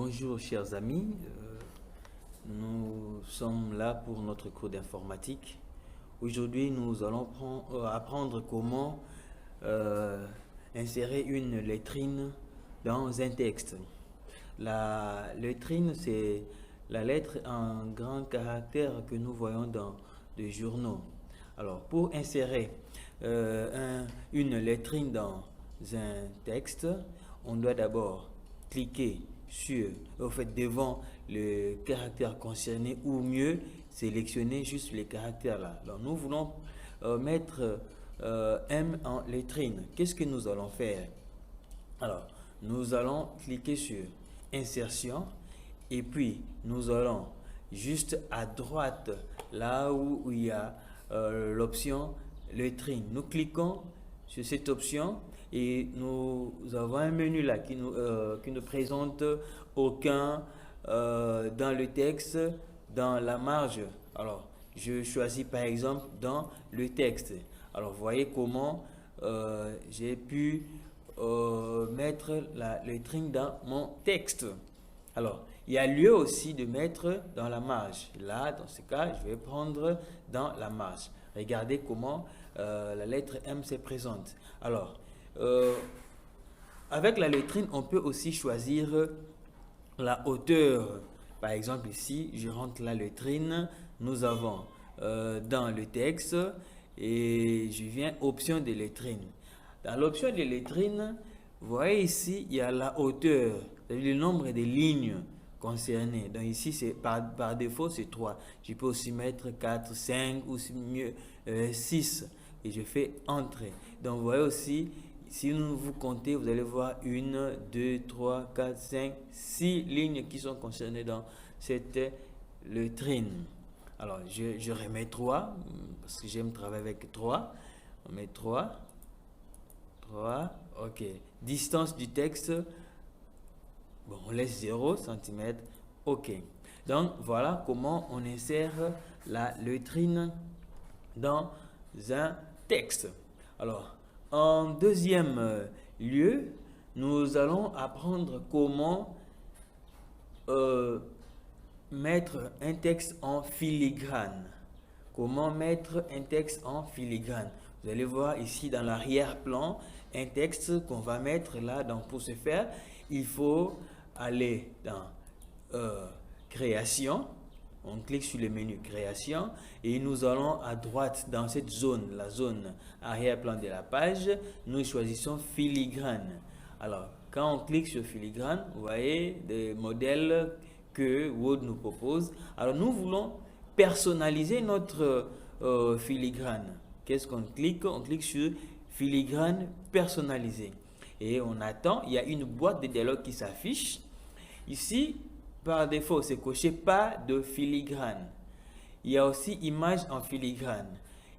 Bonjour chers amis, nous sommes là pour notre cours d'informatique. Aujourd'hui nous allons apprendre comment insérer une lettrine dans un texte. La lettrine, c'est la lettre en grand caractère que nous voyons dans des journaux. Alors pour insérer une lettrine dans un texte, on doit d'abord cliquer devant le caractère concerné, ou mieux sélectionner juste les caractères là. Alors nous voulons mettre M en lettrine. Qu'est-ce que nous allons faire? Alors nous allons cliquer sur insertion et puis nous allons juste à droite là où il y a l'option lettrine. Nous cliquons sur cette option et nous avons un menu là qui ne présente aucun dans le texte, dans la marge. Alors je choisis par exemple dans le texte. Alors voyez comment j'ai pu mettre la lettrine dans mon texte. Alors il y a lieu aussi de mettre dans la marge. Là dans ce cas je vais prendre dans la marge. Regardez comment la lettre M se présente. Alors avec la lettrine, on peut aussi choisir la hauteur. Par exemple, ici, je rentre la lettrine. Nous avons dans le texte et je viens option de lettrine. Dans l'option de lettrine, vous voyez ici, il y a la hauteur, c'est-à-dire le nombre de lignes concernées. Donc ici, c'est par défaut, c'est 3. Je peux aussi mettre 4, 5 ou mieux 6 et je fais entrer. Donc vous voyez aussi, si vous comptez, vous allez voir 1, 2, 3, 4, 5, 6 lignes qui sont concernées dans cette lettrine. Alors, je remets 3 parce que j'aime travailler avec 3. On met 3. Ok. Distance du texte, bon, on laisse 0 cm. Ok. Donc, voilà comment on insère la lettrine dans un texte. Alors, en deuxième lieu, nous allons apprendre comment mettre un texte en filigrane. Comment mettre un texte en filigrane. Vous allez voir ici dans l'arrière-plan un texte qu'on va mettre là. Donc pour ce faire, il faut aller dans création. On clique sur le menu création et nous allons à droite dans cette zone, la zone arrière-plan de la page, nous choisissons filigrane. Alors quand on clique sur filigrane, vous voyez des modèles que Word nous propose. Alors nous voulons personnaliser notre filigrane. Qu'est-ce qu'on clique? On clique sur filigrane personnalisé et on attend. Il y a une boîte de dialogue qui s'affiche ici. Par défaut, c'est coché pas de filigrane. Il y a aussi image en filigrane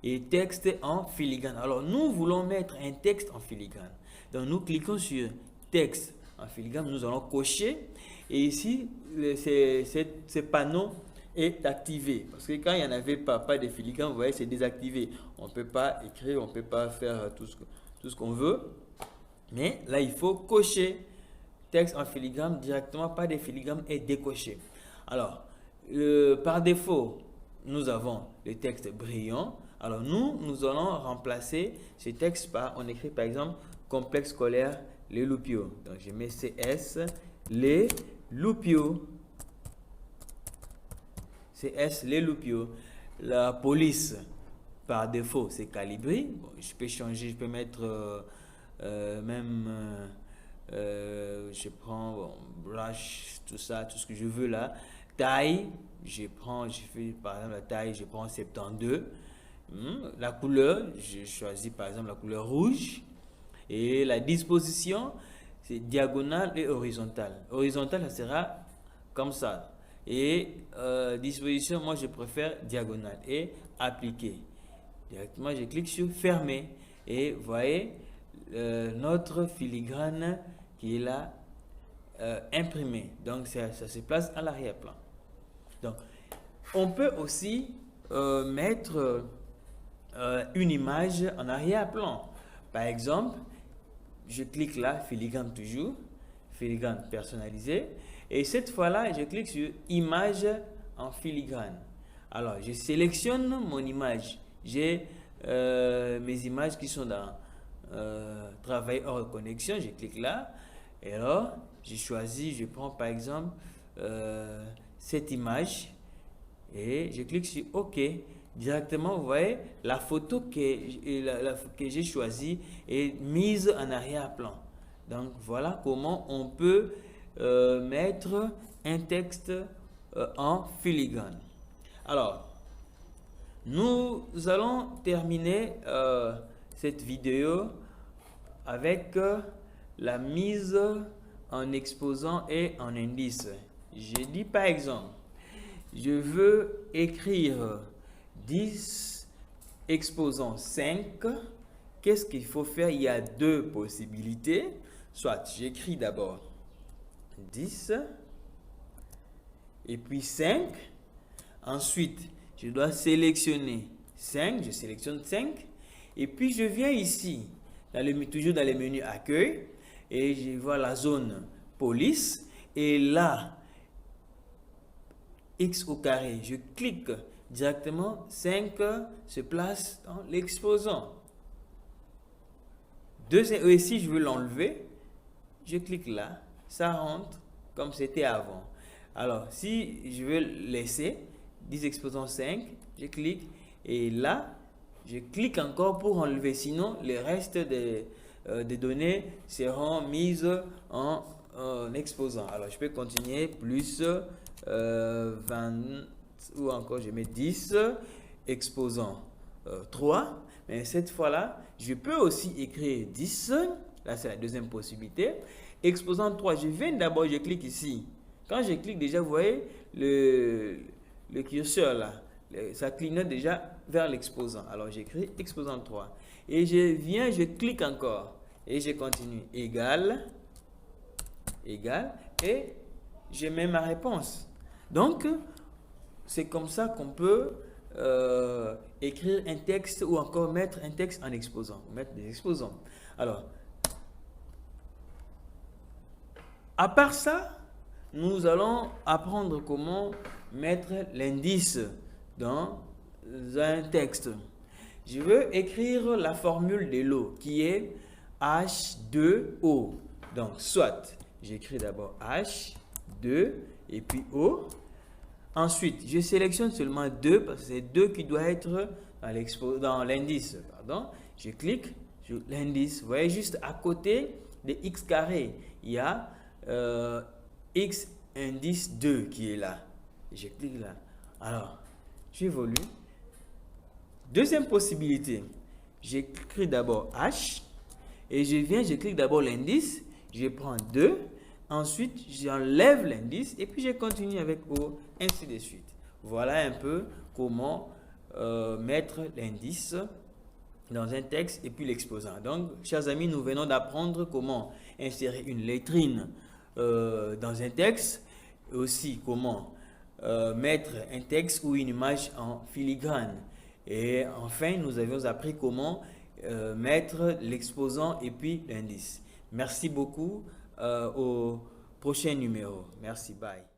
et texte en filigrane. Alors, nous voulons mettre un texte en filigrane. Donc, nous cliquons sur texte en filigrane. Nous allons cocher et ici, ce panneau est activé. Parce que quand il n'y en avait pas de filigrane, vous voyez, c'est désactivé. On ne peut pas écrire, on ne peut pas faire tout ce qu'on veut. Mais là, il faut cocher. Texte en filigrane directement, pas de filigrane est décoché. Alors, par défaut, nous avons le texte brillant. Alors, nous allons remplacer ce texte par, on écrit par exemple, complexe scolaire Les Loupiaux. Donc, je mets CS, Les Loupiaux. CS, Les Loupiaux. La police, par défaut, c'est Calibri. Bon, je peux changer, je peux mettre je prends brush, tout ça, tout ce que je veux là. Taille, je fais par exemple la taille, je prends 72. La couleur, je choisis par exemple la couleur rouge. Et la disposition, c'est diagonale et horizontale. Horizontale, ça sera comme ça. Et disposition, moi je préfère diagonale. Et appliquer. Directement, je clique sur fermer. Et vous voyez, notre filigrane qui est là imprimé. Donc ça se place à l'arrière-plan. Donc on peut aussi mettre une image en arrière-plan. Par exemple, je clique là, filigrane toujours, filigrane personnalisé. Et cette fois-là, je clique sur image en filigrane. Alors, je sélectionne mon image. J'ai mes images qui sont dans travail hors connexion. Je clique là. Et alors, j'ai choisi, je prends par exemple cette image et je clique sur OK. Directement, vous voyez, la photo que j'ai choisie est mise en arrière-plan. Donc, voilà comment on peut mettre un texte en filigrane. Alors, nous allons terminer cette vidéo avec la mise en exposant et en indice. J'ai dit par exemple, je veux écrire 10 exposant 5. Qu'est-ce qu'il faut faire? Il y a deux possibilités. Soit j'écris d'abord 10 et puis 5. Ensuite, je dois sélectionner 5. Je sélectionne 5. Et puis, je viens ici, toujours dans le menu accueil. Et je vois la zone police. Et là, X au carré, je clique directement. 5 se place dans l'exposant. Et si je veux l'enlever, je clique là. Ça rentre comme c'était avant. Alors, si je veux laisser 10 exposants 5, je clique et là, je clique encore pour enlever. Sinon, le reste des données seront mises en exposant. Alors, je peux continuer plus 20 ou encore je mets 10 exposants 3. Mais cette fois-là, je peux aussi écrire 10. Là, c'est la deuxième possibilité. Exposant 3, je viens d'abord, je clique ici. Quand je clique déjà, vous voyez le curseur là, ça clignote déjà vers l'exposant. Alors j'écris exposant 3 et je clique encore et je continue. Égal et je mets ma réponse. Donc c'est comme ça qu'on peut écrire un texte ou encore mettre un texte en exposant, mettre des exposants. Alors à part ça, nous allons apprendre comment mettre l'indice dans un texte. Je veux écrire la formule de l'eau qui est H2O. Donc, soit j'écris d'abord H2 et puis O. Ensuite, je sélectionne seulement 2 parce que c'est 2 qui doit être dans l'indice. Je clique sur l'indice. Vous voyez juste à côté de X carré, il y a X indice 2 qui est là. Je clique là. Alors, j'évolue. Deuxième possibilité, j'écris d'abord H et je clique d'abord l'indice. Je prends 2. Ensuite, j'enlève l'indice et puis je continue avec O, ainsi de suite. Voilà un peu comment mettre l'indice dans un texte et puis l'exposant. Donc, chers amis, nous venons d'apprendre comment insérer une lettrine dans un texte, aussi comment mettre un texte ou une image en filigrane. Et enfin, nous avions appris comment mettre l'exposant et puis l'indice. Merci beaucoup. Au prochain numéro. Merci, bye.